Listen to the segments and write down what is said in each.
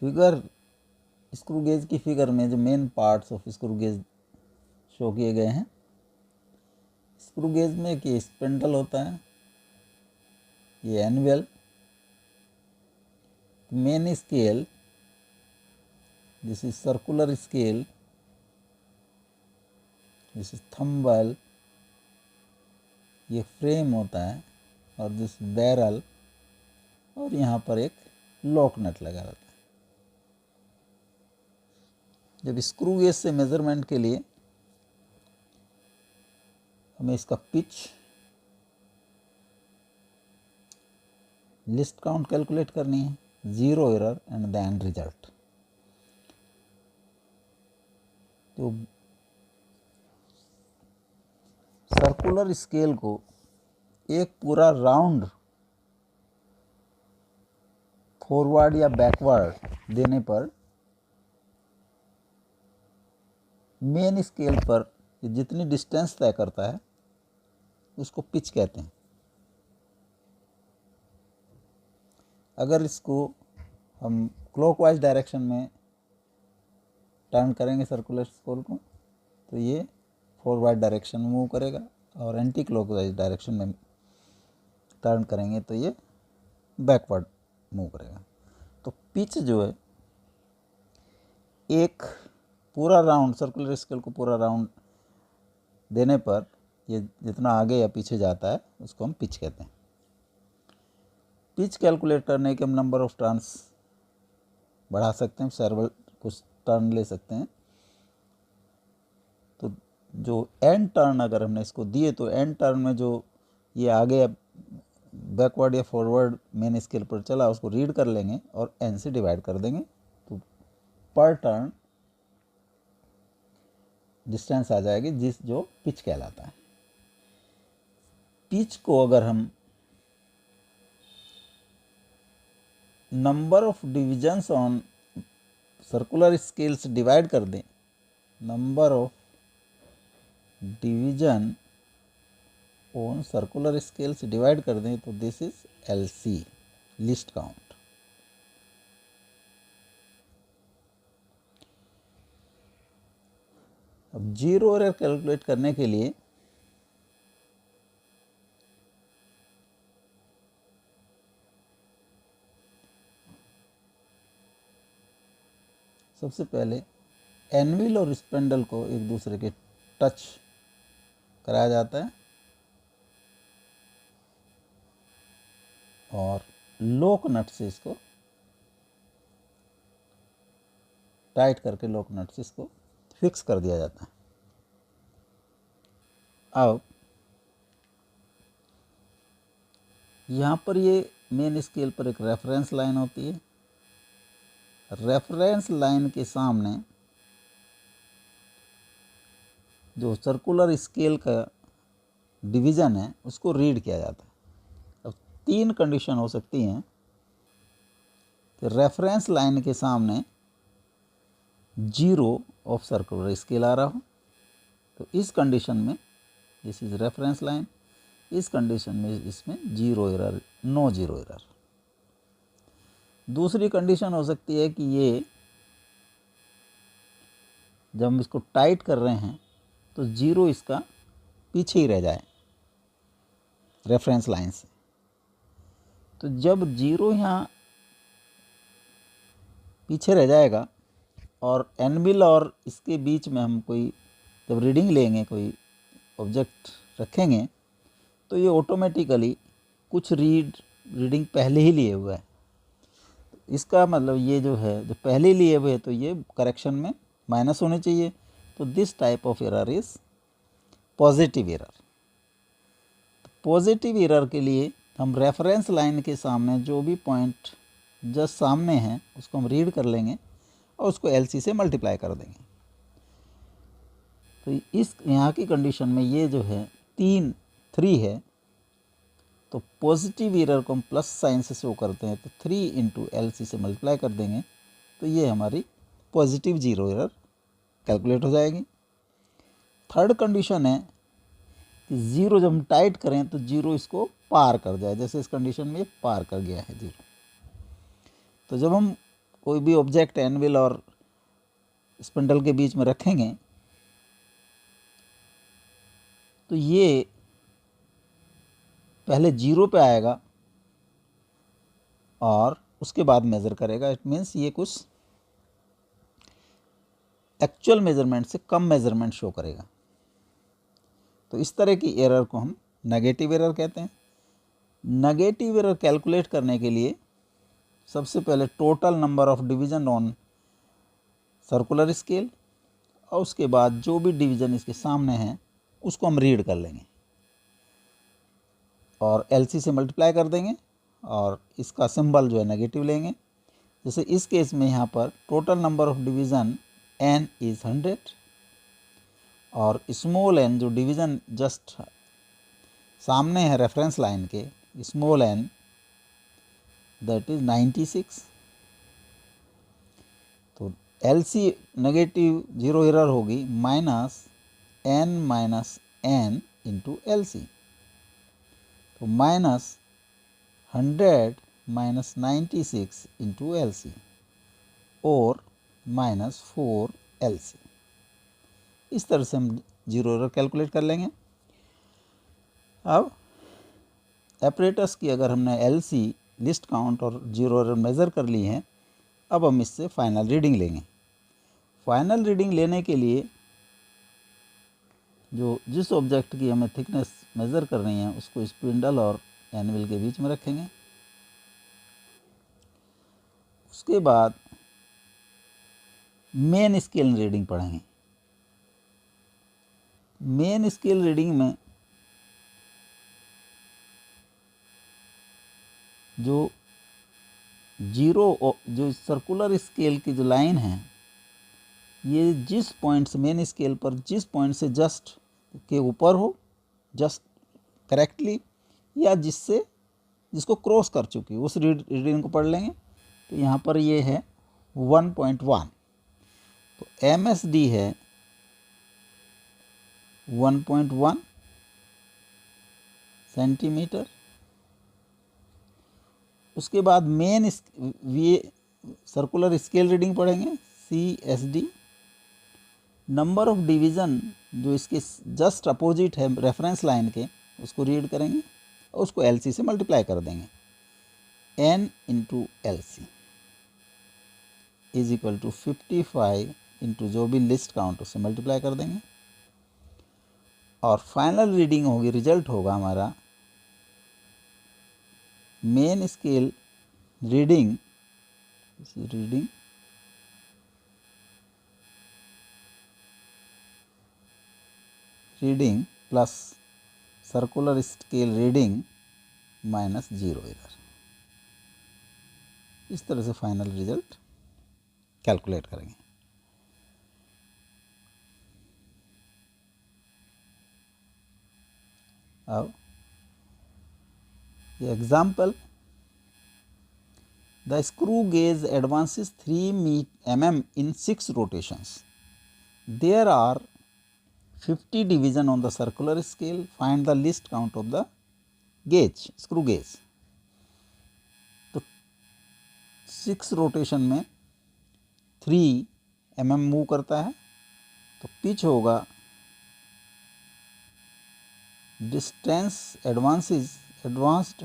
Figure screw gauge की figure में जो main parts of screw gauge show किए गए हैं। स्क्रू गेज में कि स्पेंडल होता है, ये anvil, main scale, this is circular scale, this is thimble, ये फ्रेम होता है, और दिस बैरल, और यहाँ पर एक लॉक नट लगा रहता है। जब स्क्रू गेज से मेजरमेंट के लिए हमें इसका पिच, लिस्ट काउंट कैलकुलेट करनी है, zero error and the end result. तो सर्कुलर स्केल को एक पूरा राउंड फॉरवर्ड या बैकवर्ड देने पर मेन स्केल पर जितनी डिस्टेंस तय करता है उसको पिच कहते हैं। अगर इसको हम क्लॉकवाइज डायरेक्शन में टर्न करेंगे सर्कुलर स्केल को, तो ये फॉरवर्ड डायरेक्शन में मूव करेगा, और एंटी क्लॉकवाइज डायरेक्शन में टर्न करेंगे तो ये बैकवर्ड मूव करेगा। तो पिच जो है, एक पूरा राउंड सर्कुलर स्केल को पूरा राउंड देने पर ये जितना आगे या पीछे जाता है उसको हम पिच कहते हैं। पिच कैलकुलेट करने के हम नंबर ऑफ टर्न्स बढ़ा सकते हैं, सेवरल कुछ टर्न ले सकते हैं। तो जो एंड टर्न अगर हमने इसको दिए तो एंड टर्न में जो ये आगे या बैकवर्ड या फॉरवर्ड मेन स्केल पर चला उसको रीड कर लेंगे और एन से डिवाइड कर देंगे, तो पर टर्न डिस्टेंस आ जाएगी जिस जो पिच कहलाता है। पिच को अगर हम number of divisions on circular scales divide कर दें, number of division on circular scales divide कर दें, तो this is LC, list count. अब जीरो एरर कैलकुलेट करने के लिए सबसे पहले एनविल और स्पेंडल को एक दूसरे के टच कराया जाता है, और लॉक नट से इसको टाइट करके लॉक नट से इसको फिक्स कर दिया जाता है। अब यहाँ पर ये मेन स्केल पर एक रेफरेंस लाइन होती है। रेफरेंस लाइन के सामने जो सर्कुलर स्केल का डिवीज़न है उसको रीड किया जाता है। अब तीन कंडीशन हो सकती हैं कि रेफरेंस लाइन के सामने जीरो ऑफ सर्कुलर स्केल आ रहा हो, तो इस कंडीशन में दिस इज रेफरेंस लाइन, इस कंडीशन में इसमें zero error, no zero error. दूसरी कंडीशन हो सकती है कि ये जब हम इसको टाइट कर रहे हैं तो जीरो इसका पीछे ही रह जाए रेफरेंस लाइन से। तो जब जीरो यहाँ पीछे रह जाएगा और एनविल और इसके बीच में हम कोई जब रीडिंग लेंगे, कोई ऑब्जेक्ट रखेंगे, तो ये ऑटोमेटिकली कुछ रीडिंग पहले ही लिए हुआ है। इसका मतलब ये जो है जो पहले लिए हुए तो ये करेक्शन में माइनस होने चाहिए। तो this type of error is positive error. Positive error के लिए हम रेफरेंस लाइन के सामने जो भी पॉइंट जस्ट सामने है उसको हम रीड कर लेंगे और उसको LC से मल्टीप्लाई कर देंगे। तो इस यहाँ की कंडीशन में ये जो है 3 है, तो पॉजिटिव एरर को हम प्लस साइन से शो करते हैं, तो 3 इंटू LC से मल्टीप्लाई कर देंगे, तो ये हमारी पॉजिटिव जीरो एरर कैलकुलेट हो जाएगी। थर्ड कंडीशन है कि ज़ीरो जब हम टाइट करें तो जीरो इसको पार कर जाए, जैसे इस कंडीशन में ये पार कर गया है जीरो। तो जब हम कोई भी ऑब्जेक्ट एनविल और स्पिंडल के बीच में रखेंगे तो ये पहले 0 पे आएगा और उसके बाद मेज़र करेगा। इट मीन्स ये कुछ एक्चुअल मेज़रमेंट से कम मेज़रमेंट शो करेगा। तो इस तरह की एरर को हम नेगेटिव एरर कहते हैं। नेगेटिव एरर कैलकुलेट करने के लिए सबसे पहले total number of division on circular scale और उसके बाद जो भी डिवीज़न इसके सामने हैं उसको हम रीड कर लेंगे और LC से मल्टीप्लाई कर देंगे और इसका सिंबल जो है नेगेटिव लेंगे। जैसे इस केस में यहाँ पर total number of division n is 100 और स्मॉल n जो डिवीज़न जस्ट सामने है रेफरेंस लाइन के, स्मॉल n दैट इज़ 96। तो LC नेगेटिव 0 एरर होगी -n इंटू LC। तो -100 - 96 इंटू LC और -4 LC। इस तरह से हम 0 एरर कैलकुलेट कर लेंगे। अब एपरेटस की अगर हमने LC लिस्ट काउंट और 0 एरर मेज़र कर ली है, अब हम इससे फाइनल रीडिंग लेंगे। फाइनल रीडिंग लेने के लिए जो जिस ऑब्जेक्ट की हमें थिकनेस मेज़र करनी है उसको स्पिंडल और एनविल के बीच में रखेंगे। उसके बाद मेन स्केल रीडिंग पढ़ेंगे। मेन स्केल रीडिंग में जो जो सर्कुलर स्केल की जो लाइन है, ये जिस पॉइंट से मेन स्केल पर जिस पॉइंट से जस्ट के ऊपर हो, जस्ट करेक्टली, या जिसको क्रॉस कर चुकी उस रीडिंग को पढ़ लेंगे। तो यहाँ पर ये है 1.1, तो MSD है 1.1 सेंटीमीटर। उसके बाद मेन सर्कुलर स्केल रीडिंग पढ़ेंगे CSD। नंबर ऑफ डिवीज़न जो इसके जस्ट अपोजिट है रेफरेंस लाइन के, उसको रीड करेंगे और उसको LC से मल्टीप्लाई कर देंगे। n into LC is equal to 55 into जो भी लिस्ट काउंट उससे मल्टीप्लाई कर देंगे और फाइनल रीडिंग होगी, रिजल्ट होगा हमारा main scale reading plus circular scale reading -0 error. इस तरह से फाइनल रिजल्ट कैलकुलेट करेंगे। अब ये example, the screw gauge advances 3 mm in 6 rotations. There are 50 division on the circular scale. Find the least count of the gauge, screw gauge. तो 6 rotation में 3 mm move करता है, तो पिच होगा distance advanced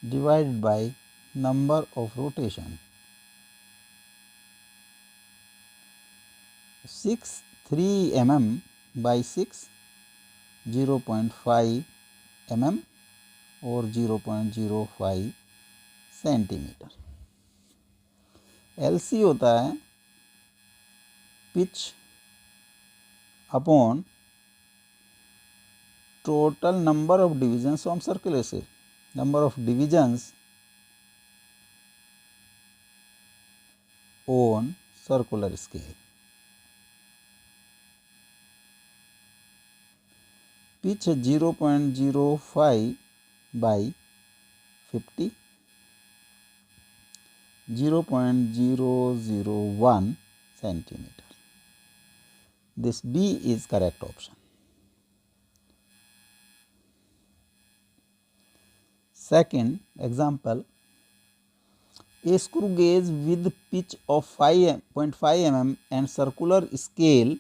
divided by number of rotation. 3 mm by 6 0.5 mm और 0.05 centimetre. LC होता है pitch upon total number of divisions on circular scale, number of divisions on circular scale. Pitch 0.05 by 50, 0.001 centimetre. This B is correct option. Second example, a screw gauge with pitch of 5.5 mm and circular scale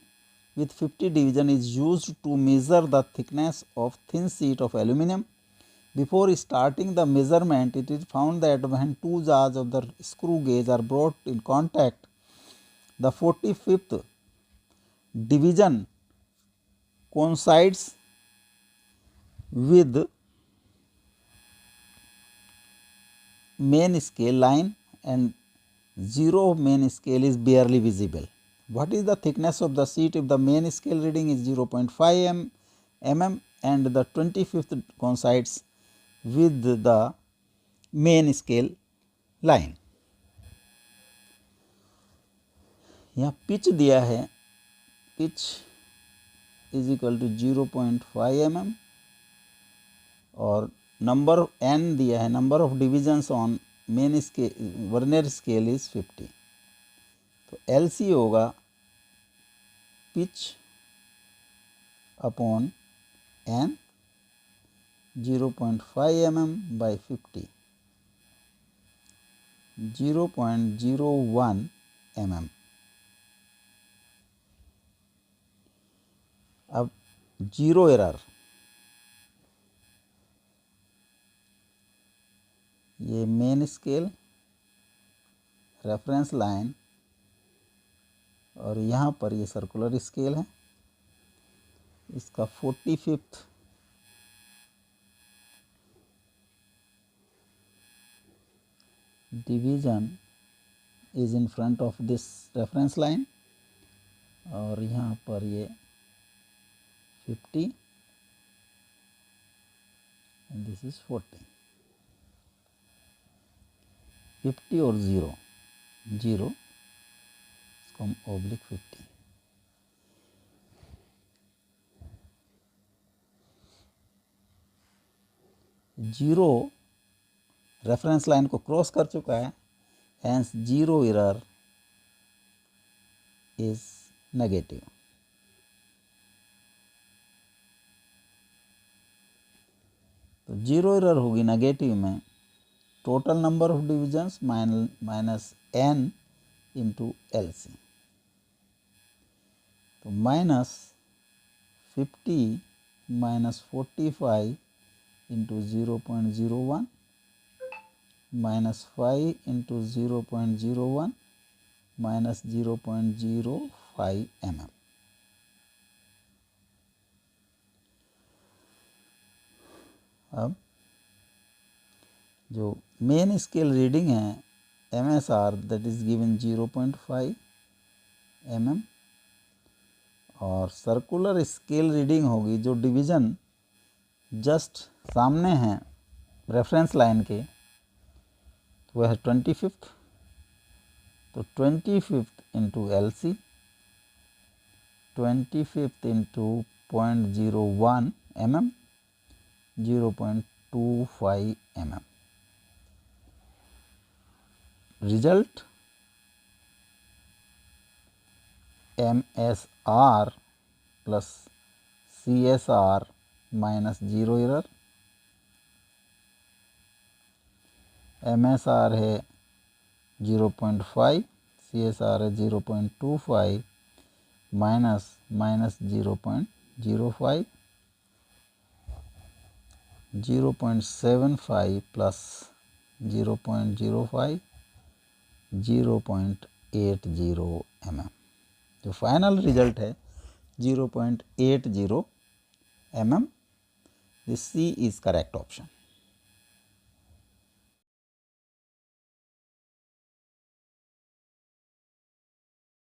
with 50 division is used to measure the thickness of thin sheet of aluminum. Before starting the measurement, it is found that when two jaws of the screw gauge are brought in contact, the 45th division coincides with main scale line and zero of main scale is barely visible. What is the thickness of the sheet if the main scale reading is 0.5 mm and the 25th coincides with the main scale line? यहाँ pitch दिया है, pitch is equal to 0.5 mm और number n दिया है, number of divisions on main scale vernier scale is 50. तो LC होगा pitch upon n 0.5 mm by 50, 0.01 mm. अब zero error, ये मेन स्केल रेफरेंस लाइन और यहाँ पर ये सर्कुलर स्केल है, इसका 45th division is in front of this reference line और यहाँ पर ये 50 and this is 40. 50 और 0, इसको हम ओब्लिक 50. जीरो रेफरेंस लाइन को क्रॉस कर चुका है, hence zero error is negative. तो जीरो एरर होगी नेगेटिव में total number of divisions minus n into LC. तो minus 50 minus 45 into 0.01 minus 5 into 0.01 minus 0.05 mm. अब जो मेन स्केल रीडिंग है MSR that is given 0.5 mm और circular scale reading होगी जो डिवीज़न जस्ट सामने हैं रेफरेंस लाइन के, तो वह है 25th. तो 25th into LC, 25th into 0.01 mm, 0.25 mm. Result MSR plus CSR minus zero error. MSR है 0.5, CSR है 0.25 माइनस 0.05, 0.75 प्लस 0.05, 0.80 mm. जो फाइनल रिजल्ट है 0.80 mm. This C is correct option.